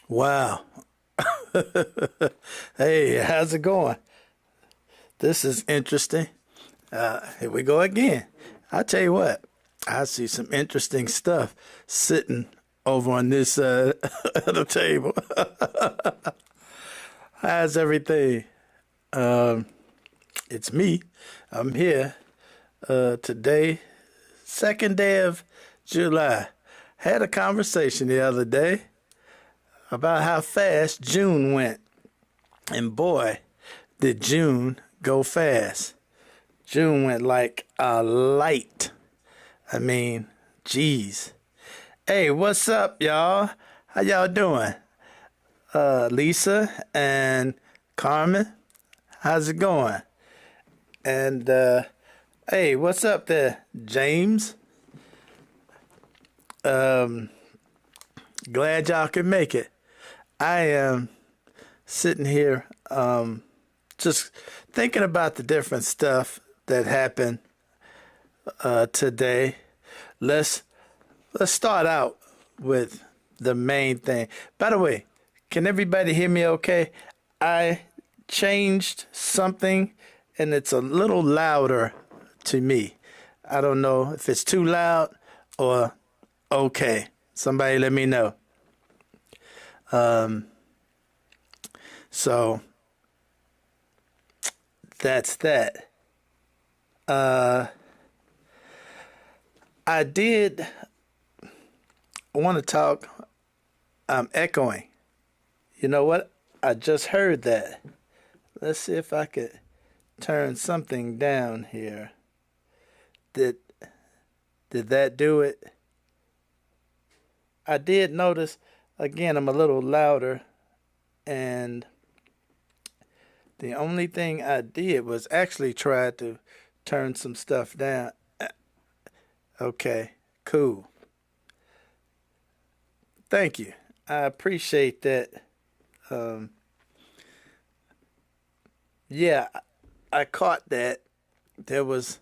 Wow. Hey, how's it going? This is interesting. Here we go again. I'll tell you what, I see some interesting stuff sitting over on this other table. How's everything? Um, it's me. I'm here today, second day of July. Had a conversation the other day about how fast June went. And boy, did June go fast. June went like a light. I mean, geez. Hey, what's up, y'all? How y'all doing? Lisa and Carmen, how's it going? And, hey, what's up there, James? Glad y'all can make it. I am sitting here just thinking about the different stuff that happened today. Let's start out with the main thing. By the way, can everybody hear me okay? I changed something and it's a little louder to me. I don't know if it's too loud or okay. Somebody let me know. So that's that. I did want to talk. I'm echoing. You know what? I just heard that. Let's see if I could turn something down here. Did that do it? I did notice, again, I'm a little louder, and the only thing I did was actually try to turn some stuff down. Okay, cool. Thank you. I appreciate that. Yeah, I caught that. There was,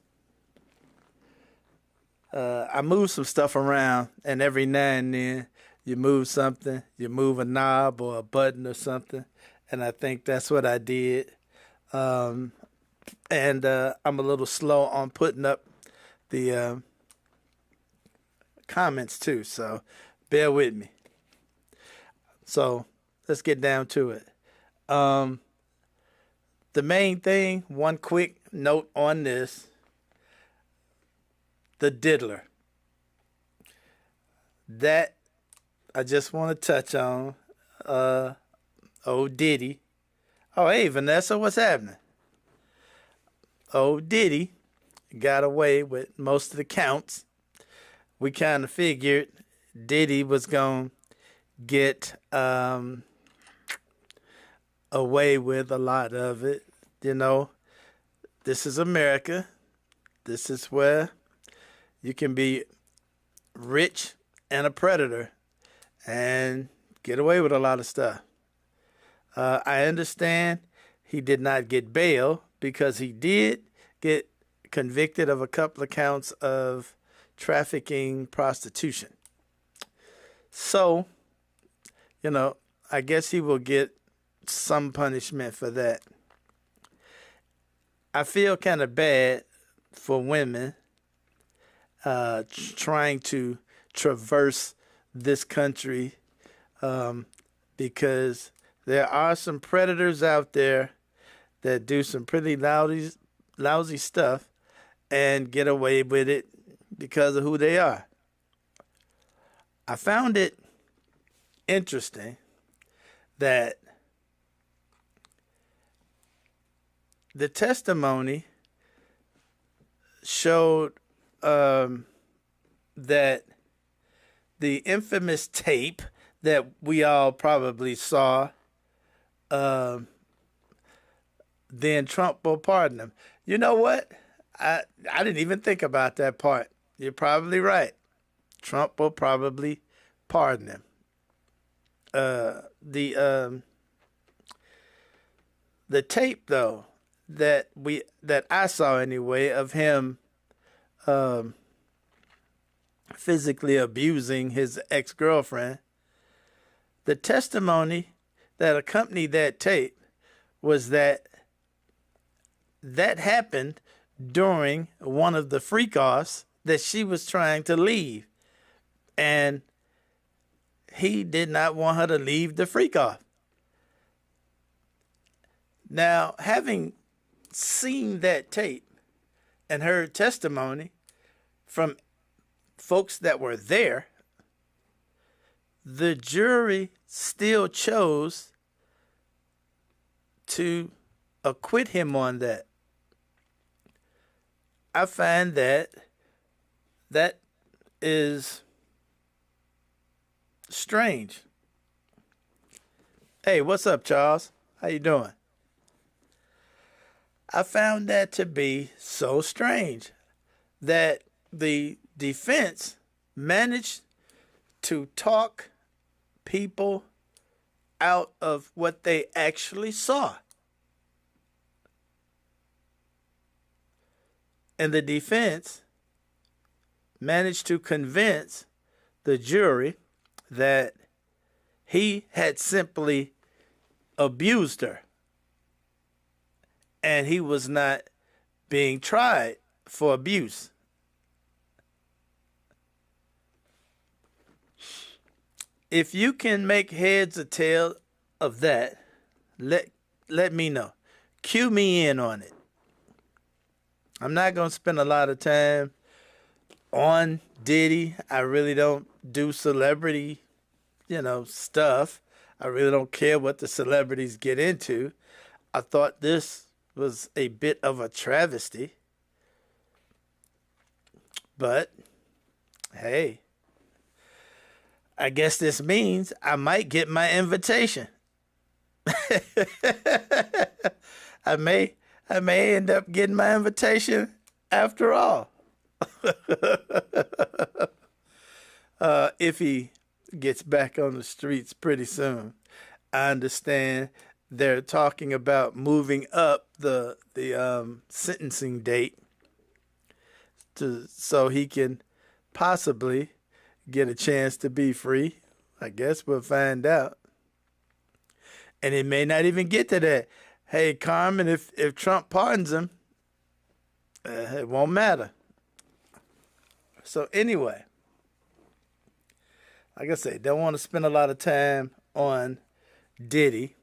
I moved some stuff around, and every now and then you move something, you move a knob or a button or something, and I think that's what I did. And I'm a little slow on putting up the comments too, so bear with me. So let's get down to it. The main thing, one quick note on this, the diddler. That I just want to touch on. Old Diddy. Oh, hey, Vanessa, what's happening? Old Diddy got away with most of the counts. We kind of figured Diddy was going to get away with a lot of it. You know, this is America. This is where you can be rich and a predator and get away with a lot of stuff. I understand he did not get bail because he did get convicted of a couple of counts of trafficking prostitution. So, you know, I guess he will get some punishment for that. I feel kind of bad for women trying to traverse this country because there are some predators out there that do some pretty lousy stuff and get away with it because of who they are. I found it interesting that the testimony showed that the infamous tape that we all probably saw, then Trump will pardon him. You know what? I didn't even think about that part. You're probably right. Trump will probably pardon him. The tape though that I saw anyway of him physically abusing his ex-girlfriend, The testimony that accompanied that tape was that happened during one of the freak-offs that she was trying to leave. And he did not want her to leave the freak-off. Now, having seen that tape and heard testimony from folks that were there, the jury still chose to acquit him on that. I find that is strange. Hey, what's up, Charles? How you doing? I found that to be so strange that the defense managed to talk people out of what they actually saw. And the defense managed to convince the jury that he had simply abused her and he was not being tried for abuse. If you can make heads or tail of that, let me know. Cue me in on it. I'm not going to spend a lot of time on Diddy. I really don't do celebrity, stuff. I really don't care what the celebrities get into. I thought this was a bit of a travesty. But, hey, I guess this means I might get my invitation. I may end up getting my invitation after all. If he gets back on the streets pretty soon. I understand they're talking about moving up the sentencing date so he can possibly get a chance to be free. I guess we'll find out. And it may not even get to that. Hey, Carmen, if Trump pardons him, it won't matter. So anyway, like I say, don't want to spend a lot of time on Diddy.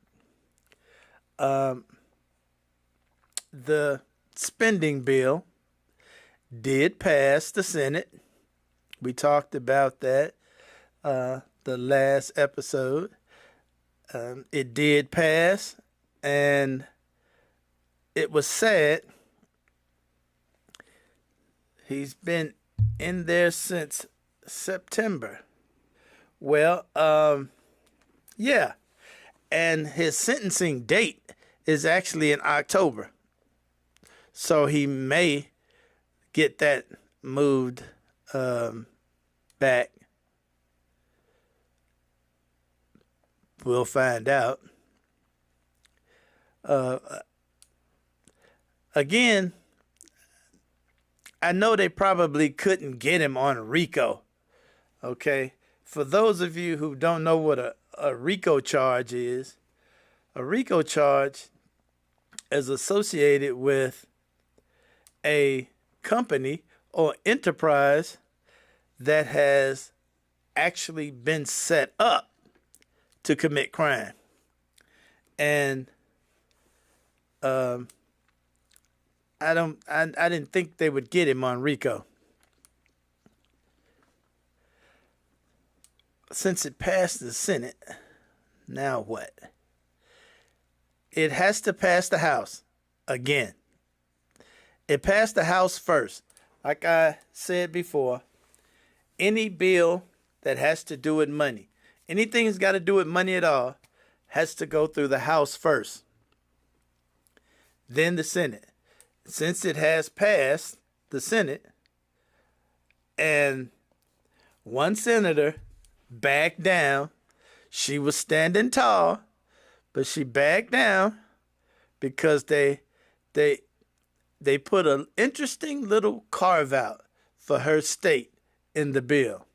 The spending bill did pass the Senate. We talked about that the last episode. It did pass, and it was sad. He's been in there since September. Well, yeah. And his sentencing date is actually in October. So he may get that moved back. We'll find out. Again, I know they probably couldn't get him on RICO. Okay? For those of you who don't know what a RICO charge is, a RICO charge is associated with a company or enterprise that has actually been set up to commit crime. And I didn't think they would get him on RICO. Since it passed the Senate, now what? It has to pass the House again. It passed the House first. Like I said before, any bill that has to do with money, anything that's got to do with money at all, has to go through the House first, then the Senate. Since it has passed the Senate, and one senator backed down, she was standing tall, but she backed down because they put an interesting little carve out for her state in the bill.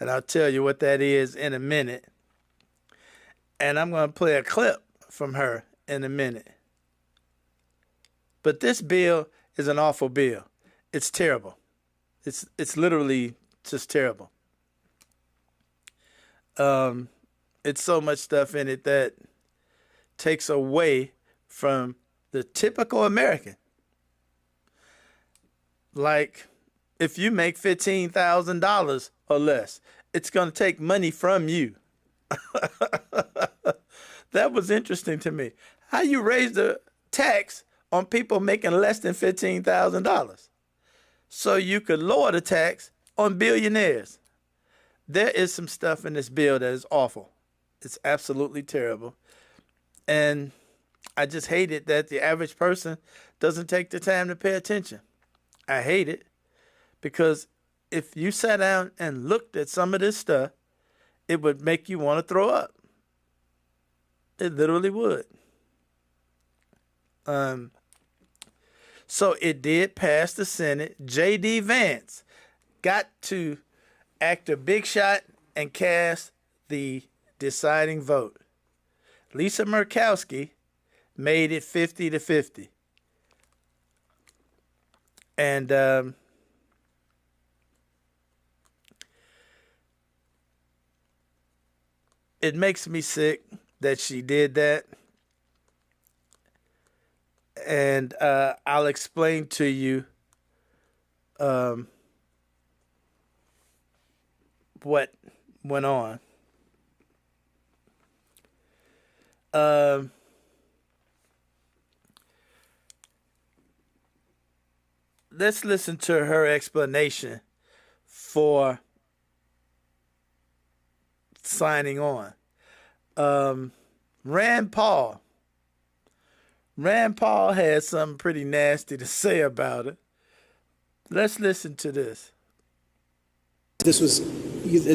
And I'll tell you what that is in a minute. And I'm going to play a clip from her in a minute. But this bill is an awful bill. It's terrible. It's literally just terrible. It's so much stuff in it that takes away from the typical American. Like, if you make $15,000 or less, it's going to take money from you. That was interesting to me. How you raise the tax on people making less than $15,000 so you could lower the tax on billionaires. There is some stuff in this bill that is awful. It's absolutely terrible. And I just hate it that the average person doesn't take the time to pay attention. I hate it because if you sat down and looked at some of this stuff, it would make you want to throw up. It literally would. So it did pass the Senate. J.D. Vance got to act a big shot and cast the deciding vote. Lisa Murkowski made it 50-50. And it makes me sick that she did that. And I'll explain to you what went on. Let's listen to her explanation for signing on. Rand Paul had something pretty nasty to say about it. Let's listen to this. This was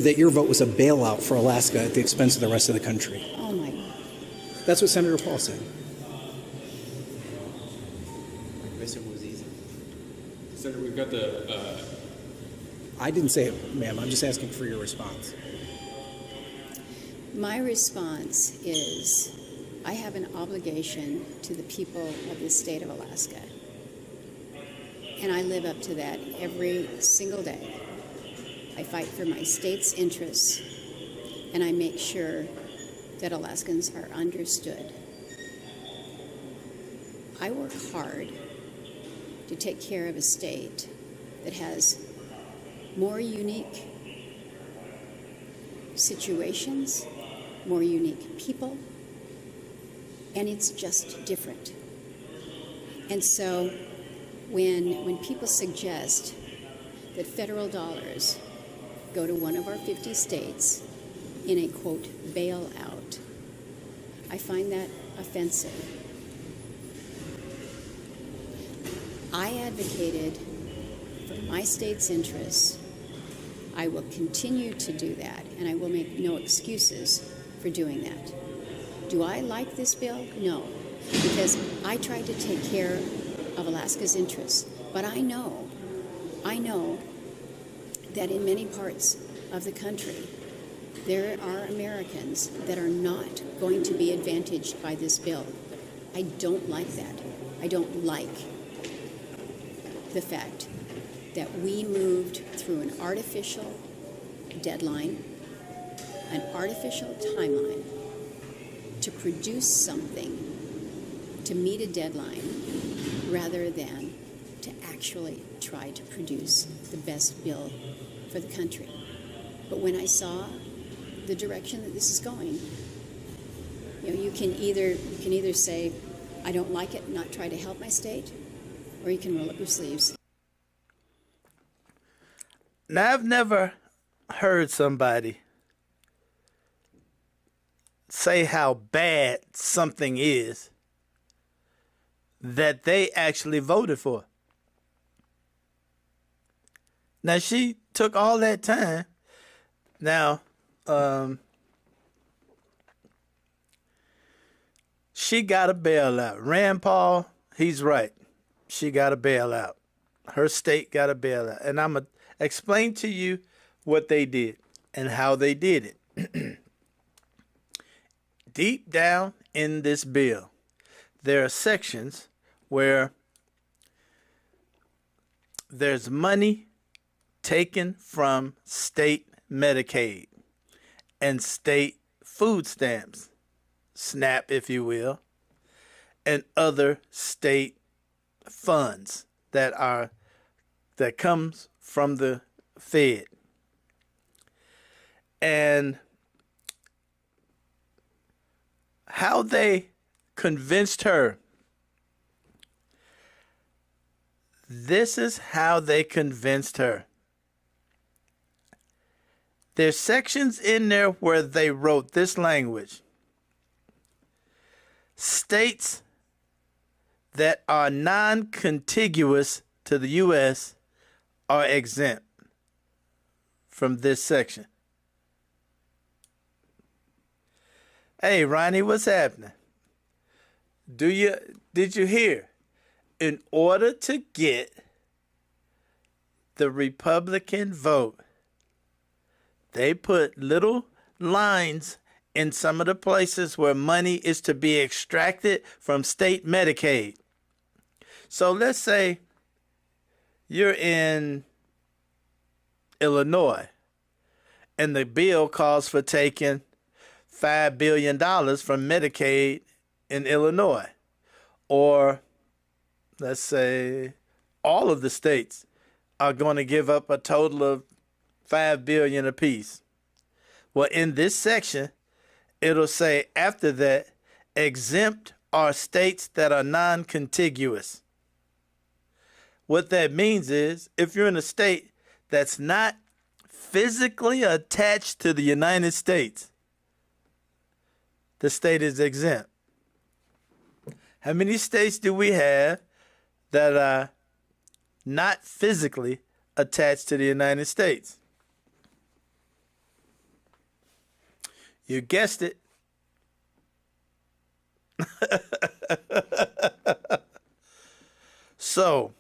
that your vote was a bailout for Alaska at the expense of the rest of the country. Oh my God. That's what Senator Paul said. Senator, we've got the... I didn't say it, ma'am. I'm just asking for your response. My response is I have an obligation to the people of the state of Alaska. And I live up to that every single day. I fight for my state's interests, and I make sure that Alaskans are understood. I work hard to take care of a state that has more unique situations, more unique people, and it's just different. And so when people suggest that federal dollars go to one of our 50 states in a, quote, bailout, I find that offensive. I advocated for my state's interests. I will continue to do that, and I will make no excuses for doing that. Do I like this bill? No, because I tried to take care of Alaska's interests. But I know that in many parts of the country, there are Americans that are not going to be advantaged by this bill. I don't like that. I don't like the fact that we moved through an artificial deadline, an artificial timeline to produce something to meet a deadline rather than to actually try to produce the best bill for the country. But when I saw the direction that this is going, you can either say, I don't like it and not try to help my state, or you can roll up your sleeves. Now, I've never heard somebody say how bad something is that they actually voted for. Now, she took all that time. Now, she got a bailout. Rand Paul, he's right. She got a bailout. Her state got a bailout. And I'm going to explain to you what they did and how they did it. deep down in this bill, there are sections where there's money taken from state Medicaid and state food stamps, SNAP, if you will, and other state funds that comes from the Fed. And how they convinced her. This is how they convinced her. There's sections in there where they wrote this language. States that are non-contiguous to the U.S. are exempt from this section. Hey, Ronnie, what's happening? Did you hear? In order to get the Republican vote, they put little lines in some of the places where money is to be extracted from state Medicaid. So let's say you're in Illinois and the bill calls for taking $5 billion from Medicaid in Illinois. Or let's say all of the states are going to give up a total of $5 billion apiece. Well, in this section, it'll say after that, exempt are states that are non-contiguous. What that means is if you're in a state that's not physically attached to the United States, the state is exempt. How many states do we have that are not physically attached to the United States? You guessed it. So,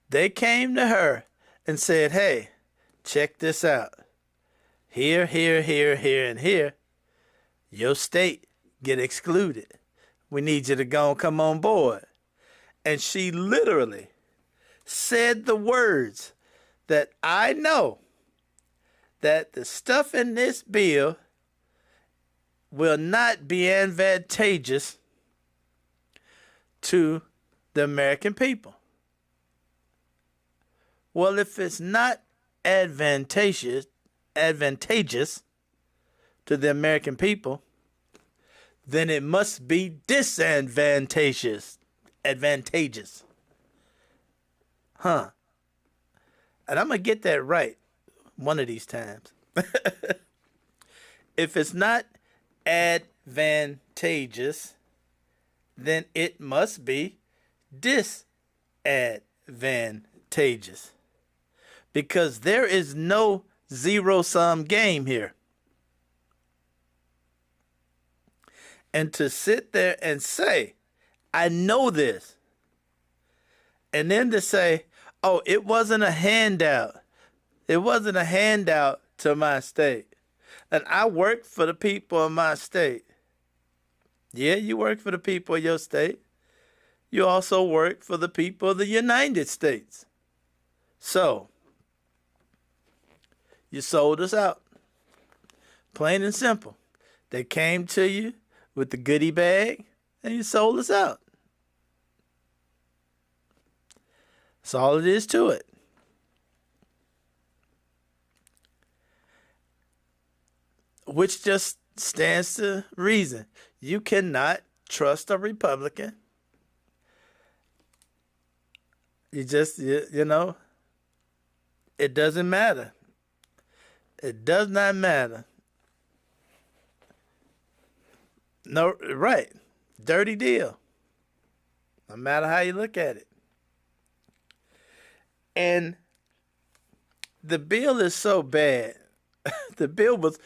they came to her and said, hey, check this out. Here, here, here, here, and here, your state get excluded. We need you to go and come on board. And she literally said the words that I know that the stuff in this bill will not be advantageous to the American people. Well, if it's not advantageous to the American people, then it must be disadvantageous. Huh. And I'm going to get that right one of these times. If it's not advantageous, then it must be disadvantageous. Because there is no zero-sum game here. And to sit there and say, I know this. And then to say, oh, it wasn't a handout. It wasn't a handout to my state. And I work for the people of my state. Yeah, you work for the people of your state. You also work for the people of the United States. So, you sold us out. Plain and simple. They came to you with the goodie bag, and you sold us out. That's all it is to it. Which just stands to reason. You cannot trust a Republican. You know, it doesn't matter. It does not matter. No, right. Dirty deal. No matter how you look at it. And the bill is so bad. The bill was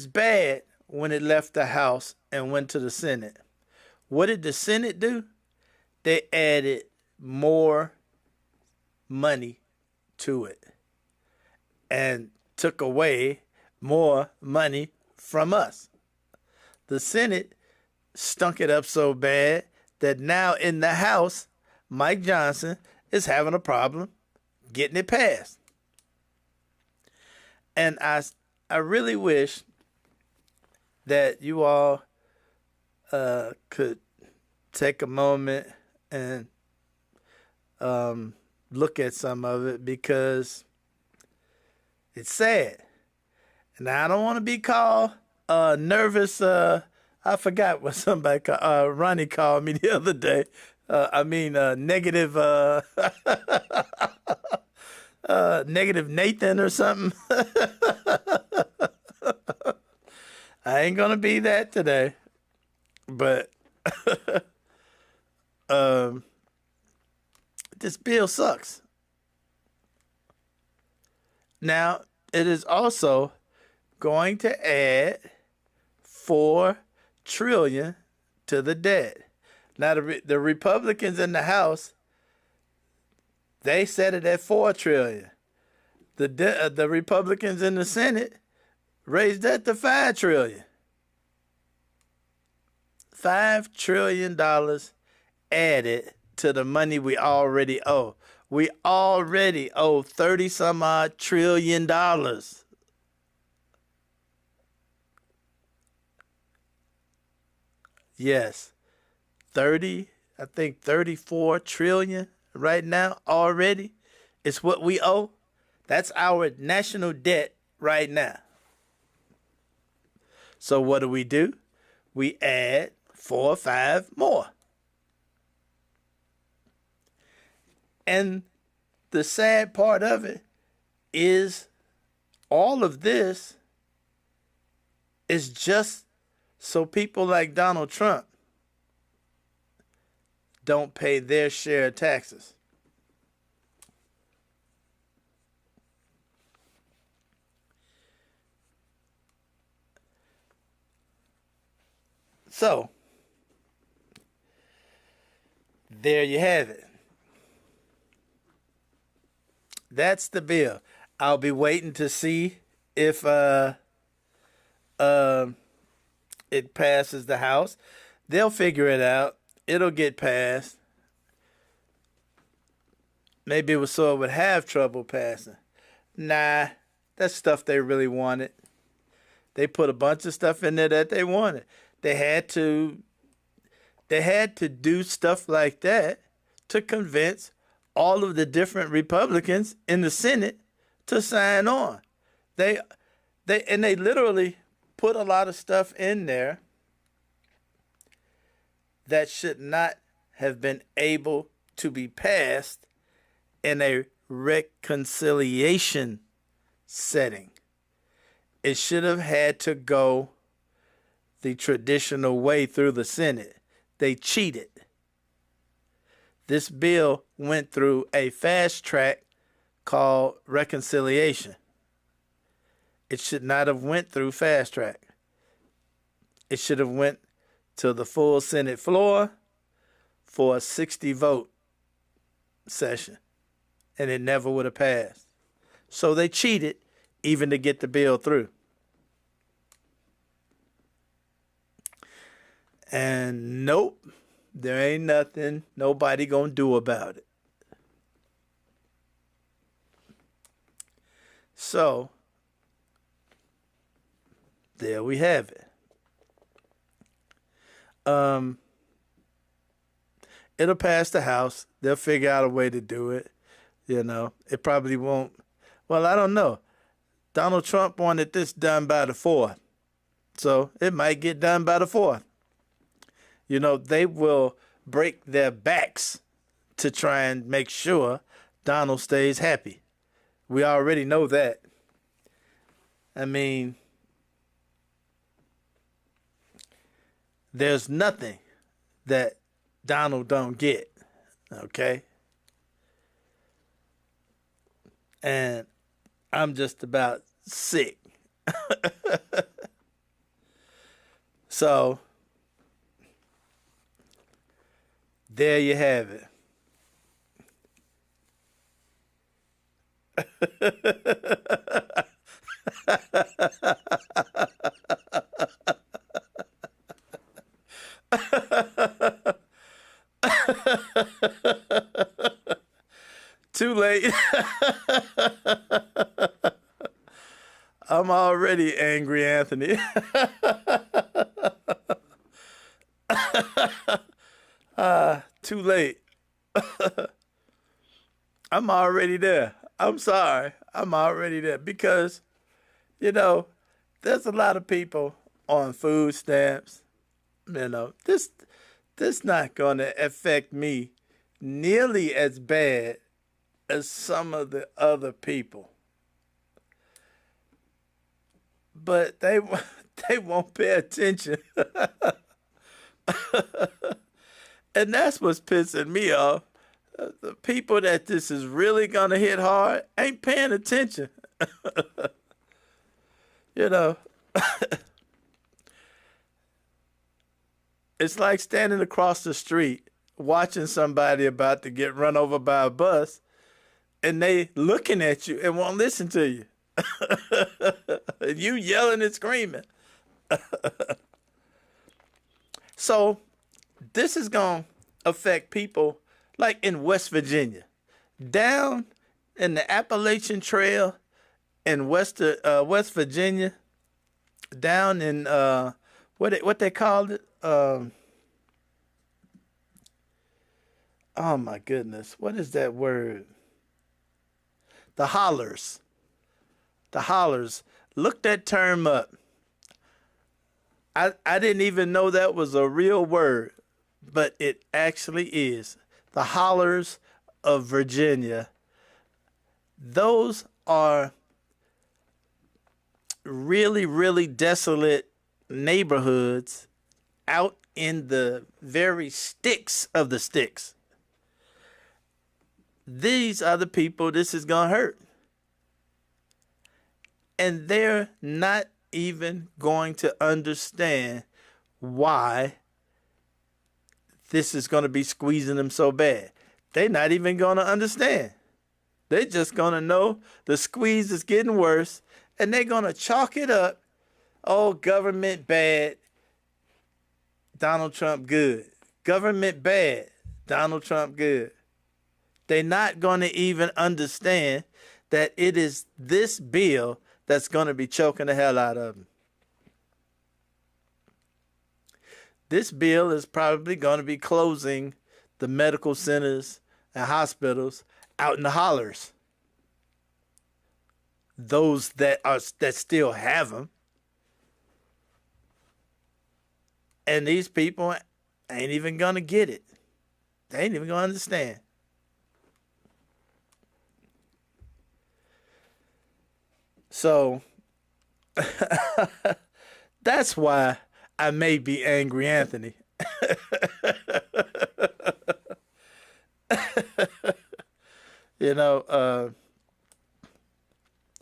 bad when it left the House and went to the Senate. What did the Senate do? They added more money to it and took away more money from us. the Senate stunk it up so bad that now in the House, Mike Johnson is having a problem getting it passed. And I really wish that you all could take a moment and look at some of it, because it's sad. And I don't want to be called nervous. I forgot what somebody called. Ronnie called me the other day. Negative. Negative Nathan or something. I ain't gonna be that today, but this bill sucks. Now, it is also going to add $4 trillion to the debt. Now, the Republicans in the House, they set it at $4 trillion. The Republicans in the Senate raised that to $5 trillion. $5 trillion added to the money we already owe. We already owe 30 some odd trillion dollars. Yes. 34 trillion right now already is what we owe. That's our national debt right now. So what do? We add 4 or 5 more. And the sad part of it is all of this is just so people like Donald Trump don't pay their share of taxes. So, there you have it. That's the bill. I'll be waiting to see if it passes the House. They'll figure it out. It'll get passed. Maybe it would have trouble passing. Nah, that's stuff they really wanted. They put a bunch of stuff in there that they wanted. They had to do stuff like that to convince all of the different Republicans in the Senate to sign on. They literally put a lot of stuff in there that should not have been able to be passed in a reconciliation setting. It should have had to go the traditional way through the Senate. They cheated. This bill went through a fast track called reconciliation. It should not have went through fast track. It should have went to the full Senate floor for a 60 vote session, and it never would have passed. So they cheated even to get the bill through. And nope, there ain't nothing nobody gonna do about it. So, there we have it. It'll pass the House. They'll figure out a way to do it. You know, it probably won't. Well, I don't know. Donald Trump wanted this done by the 4th. So it might get done by the 4th. You know, they will break their backs to try and make sure Donald stays happy. We already know that. I mean, there's nothing that Donald don't get, okay? And I'm just about sick. So, there you have it. already angry, Anthony. Too late. I'm already there. I'm sorry. I'm already there because, there's a lot of people on food stamps. This not going to affect me nearly as bad as some of the other people. But they won't pay attention. And that's what's pissing me off. The people that this is really going to hit hard ain't paying attention. It's like standing across the street watching somebody about to get run over by a bus and they looking at you and won't listen to you. You yelling and screaming. So this is going to affect people like in West Virginia, down in the Appalachian Trail in West Virginia, down in what they called it. Oh my goodness, what is that word? The hollers. The hollers. Look that term up. I didn't even know that was a real word, but it actually is. The hollers of Virginia. Those are really, really desolate neighborhoods out in the very sticks of the sticks. These are the people this is going to hurt. And they're not even going to understand why this is going to be squeezing them so bad. They're not even going to understand. They're just going to know the squeeze is getting worse, and they're going to chalk it up. Oh, government bad, Donald Trump good. Government bad, Donald Trump good. They're not going to even understand that it is this bill that's going to be choking the hell out of them. This bill is probably going to be closing the medical centers and hospitals out in the hollers. Those that still have them. And these people ain't even going to get it. They ain't even going to understand. So that's why I may be angry, Anthony.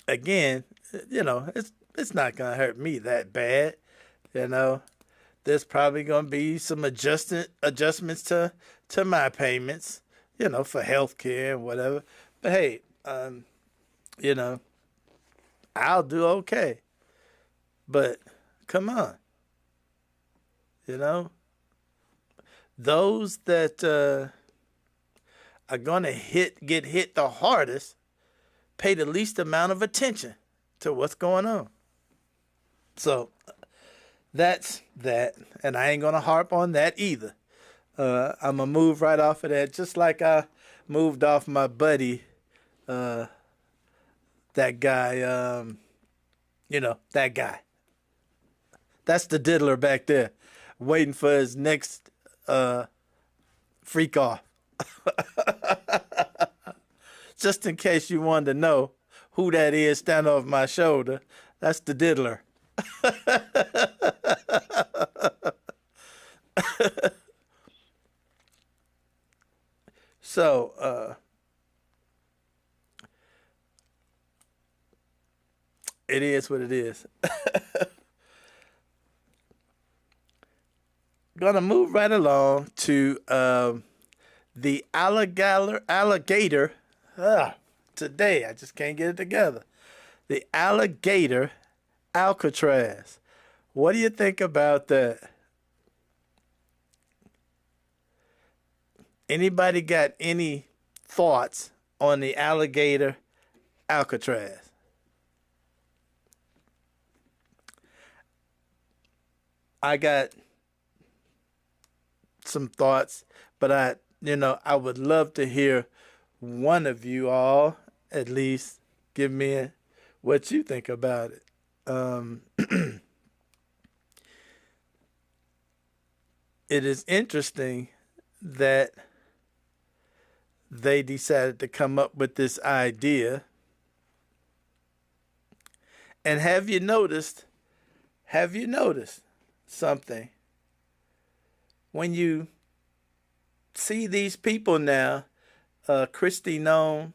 Again, it's not gonna hurt me that bad. There's probably gonna be some adjustments to my payments, for health care and whatever. But hey, I'll do okay. But come on. Those that are going to get hit the hardest pay the least amount of attention to what's going on. So that's that. And I ain't going to harp on that either. I'm going to move right off of that, just like I moved off my buddy, that guy, that guy. That's the diddler back there, waiting for his next freak off. Just in case you wanted to know who that is standing over my shoulder, that's the diddler. So, it is what it is. Gonna move right along to the alligator. Today, I just can't get it together. The alligator alcatraz. What do you think about that? Anybody got any thoughts on the alligator alcatraz? I got some thoughts, but I would love to hear one of you all at least give me what you think about it. It is interesting that they decided to come up with this idea. And have you noticed something? When you see these people now, Kristi Noem,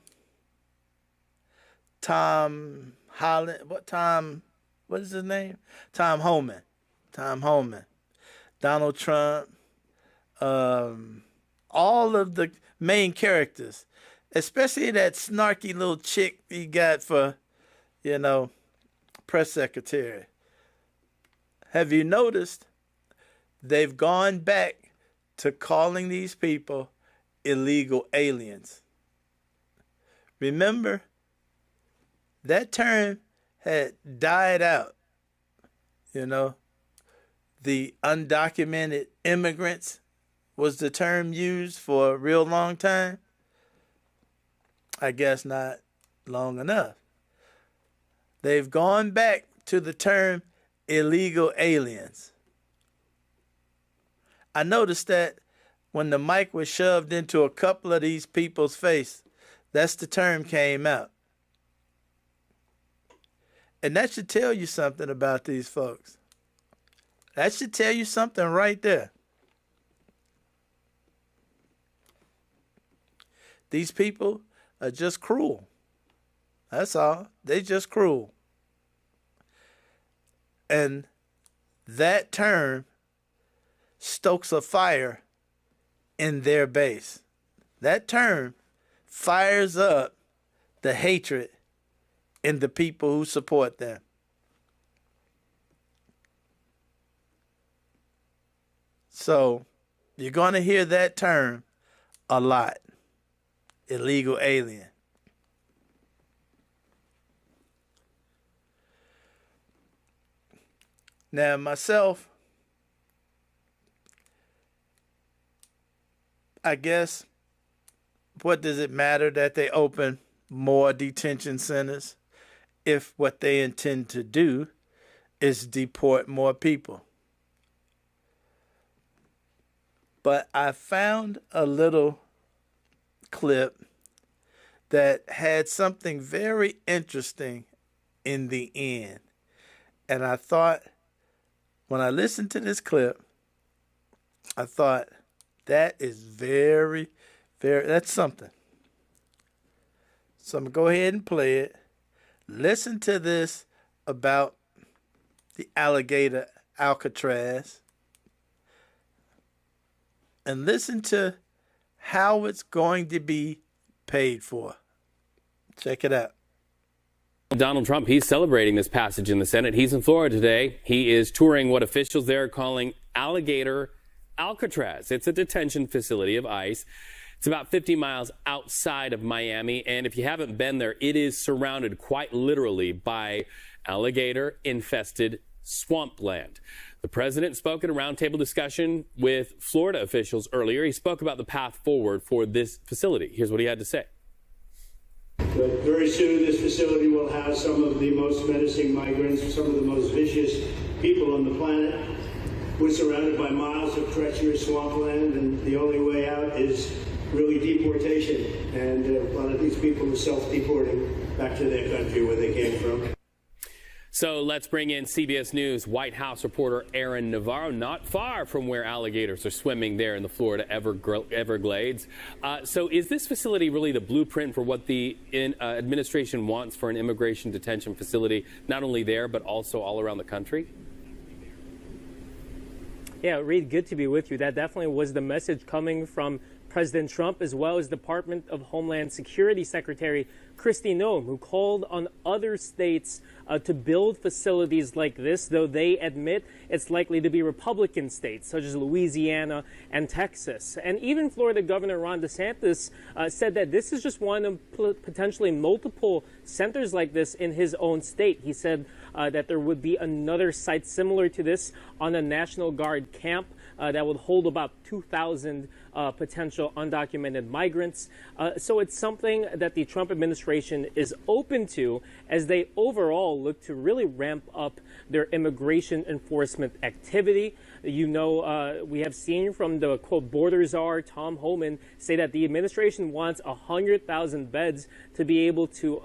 Tom Holland, what is his name? Tom Homan, Donald Trump, all of the main characters, especially that snarky little chick he got for, press secretary. Have you noticed they've gone back to calling these people illegal aliens? Remember, that term had died out. The undocumented immigrants was the term used for a real long time. I guess not long enough. They've gone back to the term illegal aliens. I noticed that when the mic was shoved into a couple of these people's face, that's the term came out. And that should tell you something about these folks. That should tell you something right there. These people are just cruel. That's all. They just cruel. And that term stokes a fire in their base. That term fires up the hatred in the people who support them. So you're going to hear that term a lot. Illegal alien. Now, myself, I guess, what does it matter that they open more detention centers if what they intend to do is deport more people? But I found a little clip that had something very interesting in the end. And I thought, when I listened to this clip, I thought, that is very, very, that's something. So I'm going to go ahead and play it. Listen to this about the alligator alcatraz. And listen to how it's going to be paid for. Check it out. Donald Trump, he's celebrating this passage in the Senate. He's in Florida today. He is touring what officials there are calling alligator alcatraz. It's a detention facility of ICE. It's about 50 miles outside of Miami. And if you haven't been there, it is surrounded quite literally by alligator-infested swampland. The president spoke at a roundtable discussion with Florida officials earlier. He spoke about the path forward for this facility. Here's what he had to say. But very soon this facility will house some of the most menacing migrants, some of the most vicious people on the planet. We're surrounded by miles of treacherous swampland, and the only way out is really deportation. And a lot of these people are self-deporting back to their country where they came from. So let's bring in CBS News White House reporter Aaron Navarro, not far from where alligators are swimming there in the Florida Everglades. So is this facility really the blueprint for what the administration wants for an immigration detention facility, not only there, but also all around the country? Yeah, Reed, good to be with you. That definitely was the message coming from President Trump, as well as Department of Homeland Security Secretary Kristi Noem, who called on other states to build facilities like this, though they admit it's likely to be Republican states, such as Louisiana and Texas. And even Florida Governor Ron DeSantis said that this is just one of potentially multiple centers like this in his own state. He said that there would be another site similar to this on a National Guard camp that would hold about 2,000 potential undocumented migrants. So it's something that the Trump administration is open to as they overall look to really ramp up their immigration enforcement activity. You know, we have seen from the quote border czar Tom Homan say that the administration wants 100,000 beds to be able to,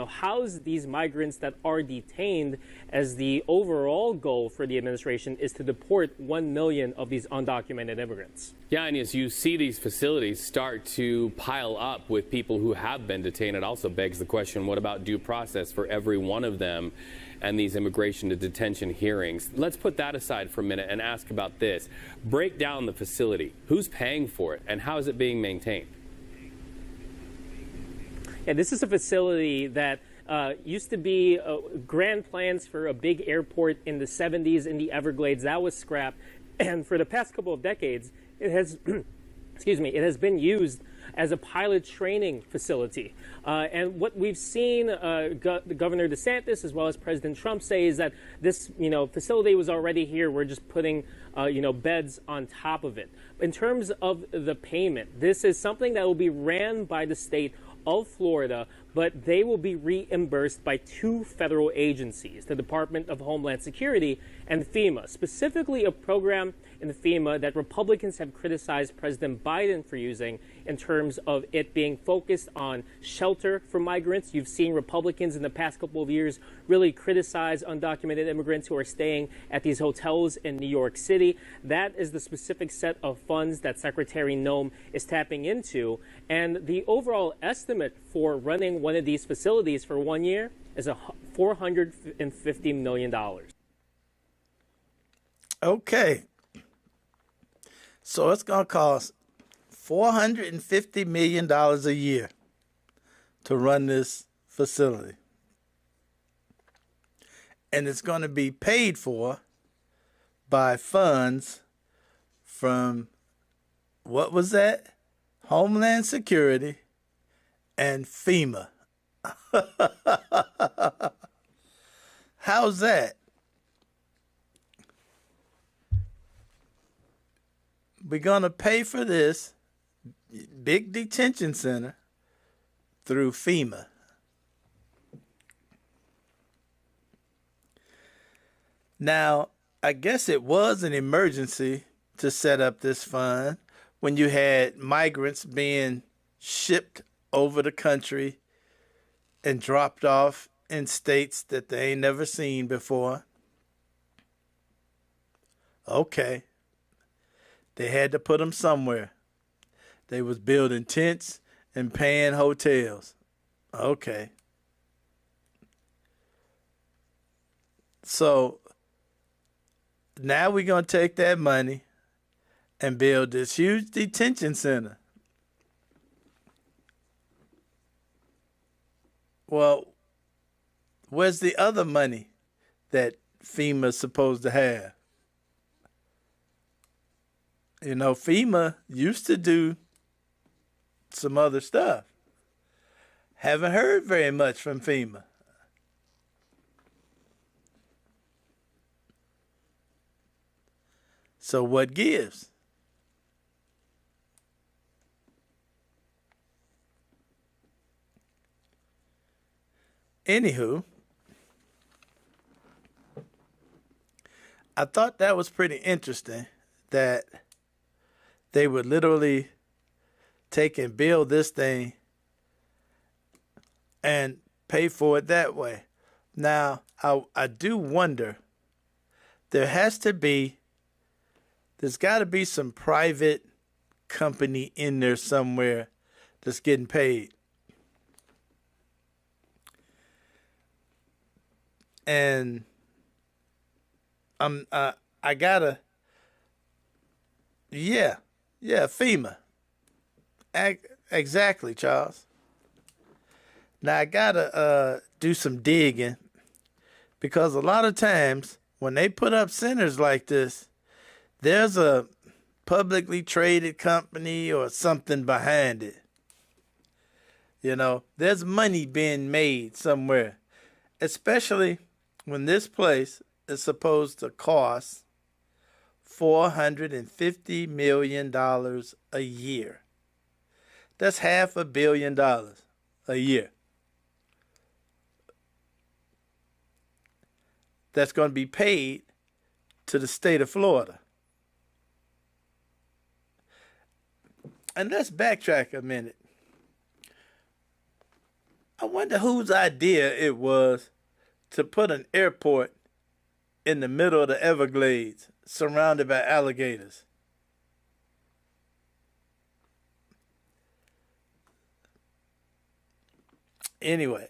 house these migrants that are detained, as the overall goal for the administration is to deport 1 million of these undocumented immigrants. Yeah, and as you see these facilities start to pile up with people who have been detained, it also begs the question, what about due process for every one of them and these immigration to detention hearings? Let's put that aside for a minute and ask about this. Break down the facility. Who's paying for it, and how is it being maintained? Yeah, this is a facility that used to be grand plans for a big airport in the 70s in the Everglades. That was scrapped. And for the past couple of decades, it has, it has been used as a pilot training facility. And what we've seen Governor DeSantis as well as President Trump say is that this, facility was already here. We're just putting, beds on top of it. In terms of the payment, this is something that will be ran by the state of Florida, but they will be reimbursed by two federal agencies, the Department of Homeland Security and FEMA, specifically a program in FEMA that Republicans have criticized President Biden for using in terms of it being focused on shelter for migrants. You've seen Republicans in the past couple of years really criticize undocumented immigrants who are staying at these hotels in New York City. That is the specific set of funds that Secretary Noem is tapping into. And the overall estimate for running one of these facilities for 1 year is $450 million. Okay. So it's going to cost $450 million a year to run this facility. And it's going to be paid for by funds from, what was that? Homeland Security and FEMA. How's that? We're going to pay for this big detention center through FEMA. Now, I guess it was an emergency to set up this fund when you had migrants being shipped over the country and dropped off in states that they ain't never seen before. Okay. They had to put them somewhere. They was building tents and paying hotels. Okay. So now we're going to take that money and build this huge detention center. Well, where's the other money that FEMA's supposed to have? You know, FEMA used to do some other stuff. Haven't heard very much from FEMA. So what gives? Anywho, I thought that was pretty interesting that they would literally take and build this thing and pay for it that way. Now, I do wonder, there's got to be some private company in there somewhere that's getting paid. And FEMA. Exactly, Charles. Now I gotta do some digging, because a lot of times when they put up centers like this, there's a publicly traded company or something behind it. You know, there's money being made somewhere, especially when this place is supposed to cost $450 million a year. That's $500 million a year. That's going to be paid to the state of Florida. And let's backtrack a minute. I wonder whose idea it was to put an airport in the middle of the Everglades surrounded by alligators. Anyway,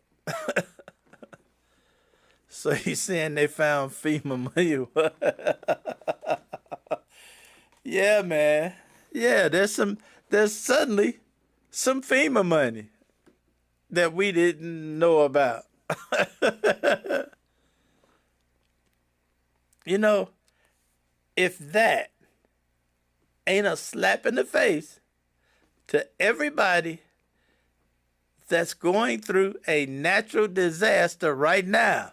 so he's saying they found FEMA money. Yeah, man. Yeah, there's suddenly some FEMA money that we didn't know about. You know, if that ain't a slap in the face to everybody that's going through a natural disaster right now,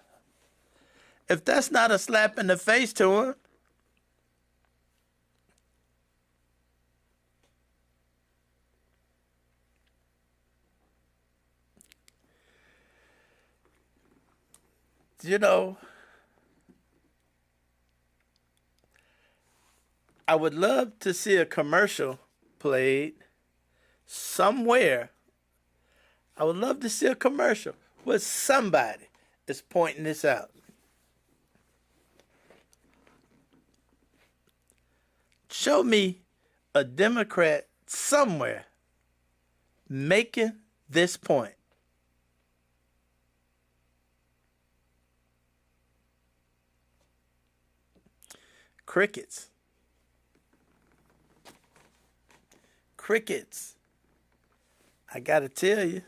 if that's not a slap in the face to them, you know, I would love to see a commercial played somewhere. I would love to see a commercial where somebody is pointing this out. Show me a Democrat somewhere making this point. Crickets. Crickets. I gotta tell you.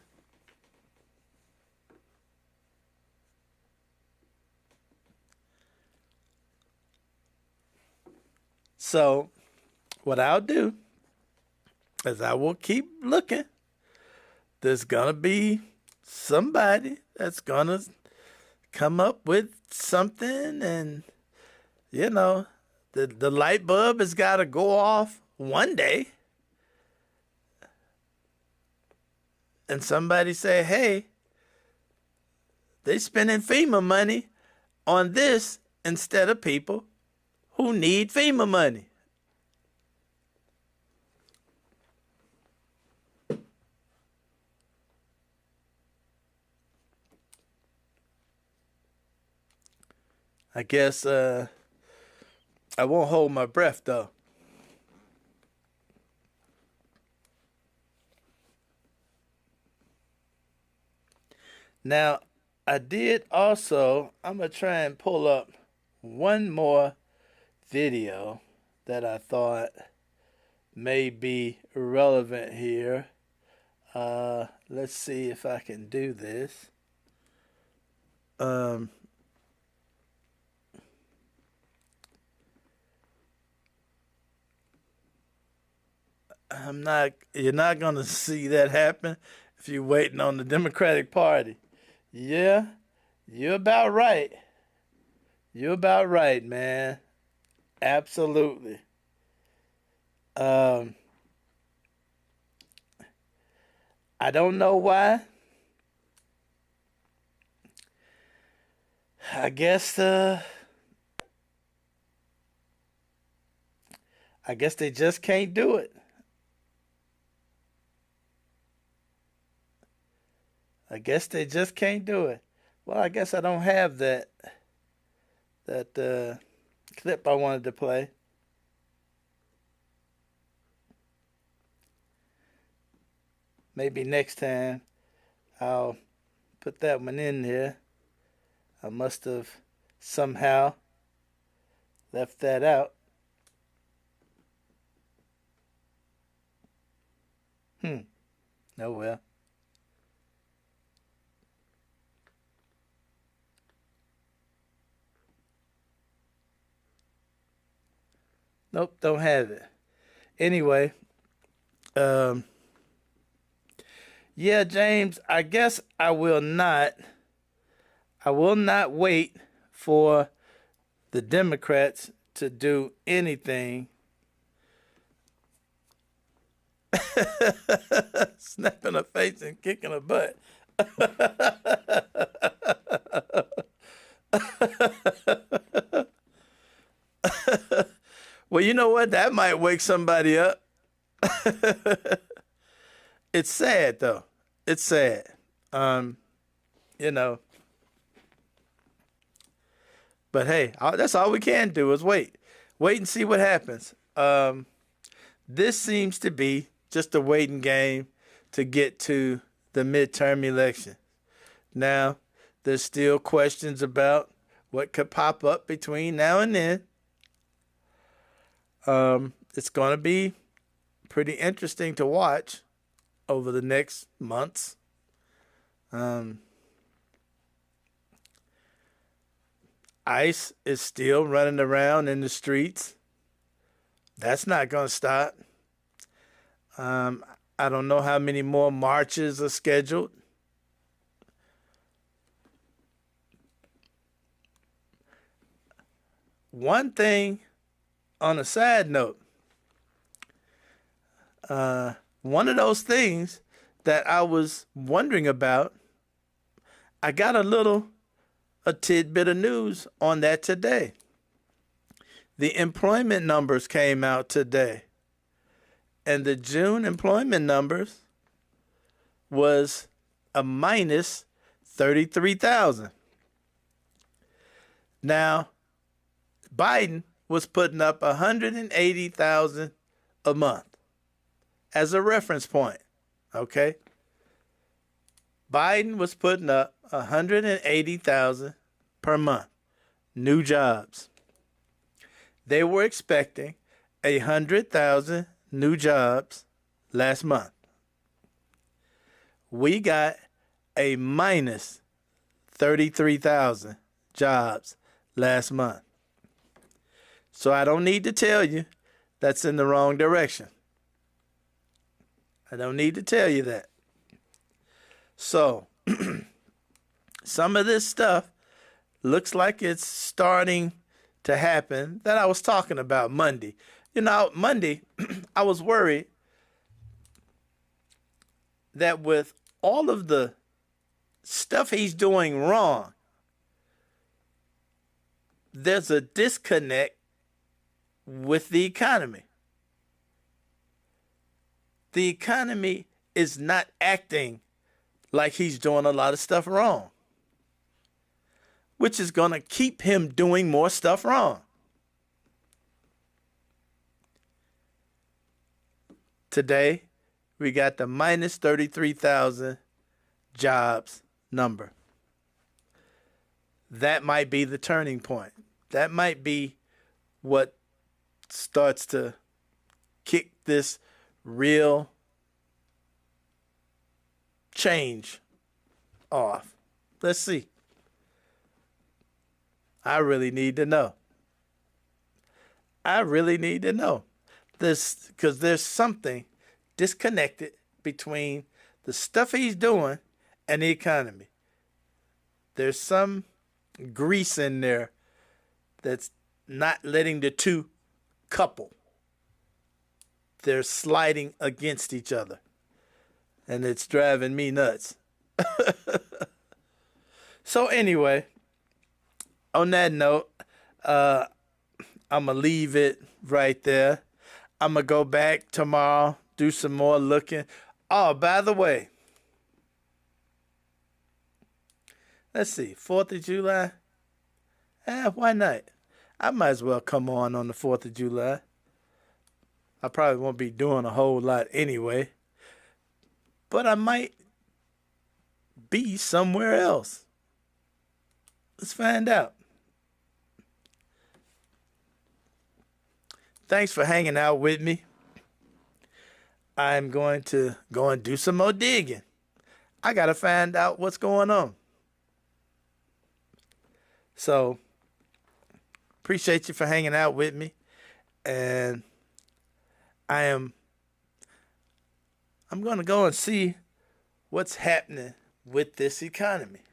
So, what I'll do is I will keep looking. There's gonna be somebody that's gonna come up with something, and you know, the light bulb has got to go off one day. And somebody say, hey, they spending FEMA money on this instead of people who need FEMA money. I guess I won't hold my breath, though. Now, I did also, I'm going to try and pull up one more video that I thought may be relevant here. Let's see if I can do this. You're not going to see that happen if you're waiting on the Democratic Party. Yeah, you're about right. You're about right, man. Absolutely. I don't know why. I guess they just can't do it. I guess they just can't do it. Well, I guess I don't have that clip I wanted to play. Maybe next time I'll put that one in there. I must have somehow left that out. Oh well. Nope, don't have it. Anyway, yeah, James, I guess I will not wait for the Democrats to do anything. Snapping her face and kicking her butt. Well, you know what? That might wake somebody up. It's sad, though. It's sad. You know. But hey, that's all we can do is wait. Wait and see what happens. This seems to be just a waiting game to get to the midterm election. Now, there's still questions about what could pop up between now and then. It's going to be pretty interesting to watch over the next months. ICE is still running around in the streets. That's not going to stop. I don't know how many more marches are scheduled. One thing on a side note, one of those things that I was wondering about, I got a tidbit of news on that today. The employment numbers came out today. And the June employment numbers was a minus 33,000. Now, Biden was putting up 180,000 a month as a reference point, okay? Biden was putting up 180,000 per month, new jobs. They were expecting 100,000 new jobs last month. We got a minus 33,000 jobs last month. So I don't need to tell you that's in the wrong direction. I don't need to tell you that. So some of this stuff looks like it's starting to happen that I was talking about Monday. You know, Monday, I was worried that with all of the stuff he's doing wrong, there's a disconnect with the economy. The economy is not acting like he's doing a lot of stuff wrong, which is going to keep him doing more stuff wrong. Today, we got the minus 33,000 jobs number. That might be the turning point. That might be what starts to kick this real change off. Let's see. I really need to know. I really need to know this, because there's something disconnected between the stuff he's doing and the economy. There's some grease in there that's not letting the two couple. They're sliding against each other, and it's driving me nuts. So anyway, on that note, I'm going to leave it right there. I'm going to go back tomorrow, do some more looking. Oh, by the way, let's see, 4th of July? Why not? I might as well come on the 4th of July. I probably won't be doing a whole lot anyway. But I might be somewhere else. Let's find out. Thanks for hanging out with me. I'm going to go and do some more digging. I got to find out what's going on. So, appreciate you for hanging out with me. And I'm going to go and see what's happening with this economy.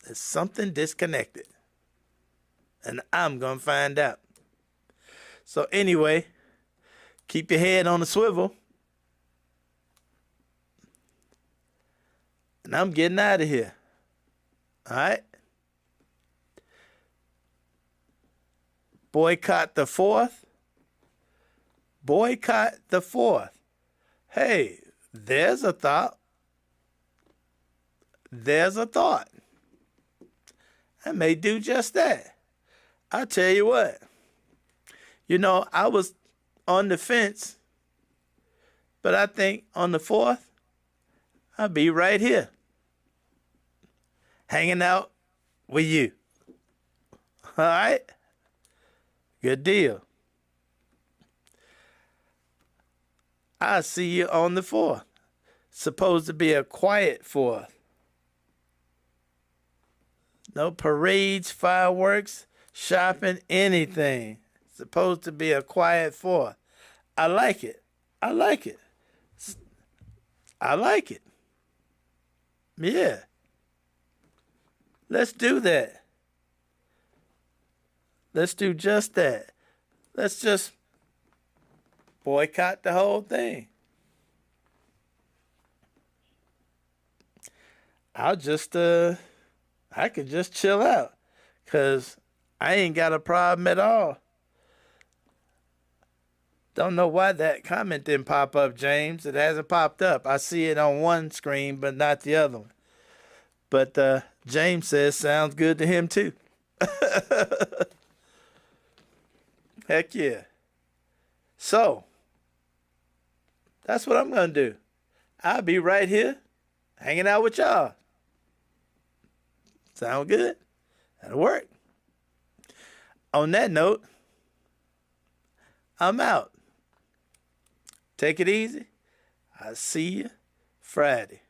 There's something disconnected. And I'm going to find out. So anyway, keep your head on the swivel. And I'm getting out of here. All right? Boycott the 4th. Boycott the 4th. Hey, there's a thought. There's a thought. I may do just that. I'll tell you what. You know, I was on the fence, but I think on the 4th, I'll be right here, hanging out with you. All right? Good deal. I'll see you on the 4th. Supposed to be a quiet 4th. No parades, fireworks, shopping, anything. Supposed to be a quiet 4th. I like it. I like it. I like it. Yeah. Let's do that. Let's do just that. Let's just boycott the whole thing. I could just chill out, 'cause I ain't got a problem at all. Don't know why that comment didn't pop up, James. It hasn't popped up. I see it on one screen, but not the other one. But James says sounds good to him too. Heck yeah. So, that's what I'm going to do. I'll be right here hanging out with y'all. Sound good? That'll work. On that note, I'm out. Take it easy. I'll see you Friday.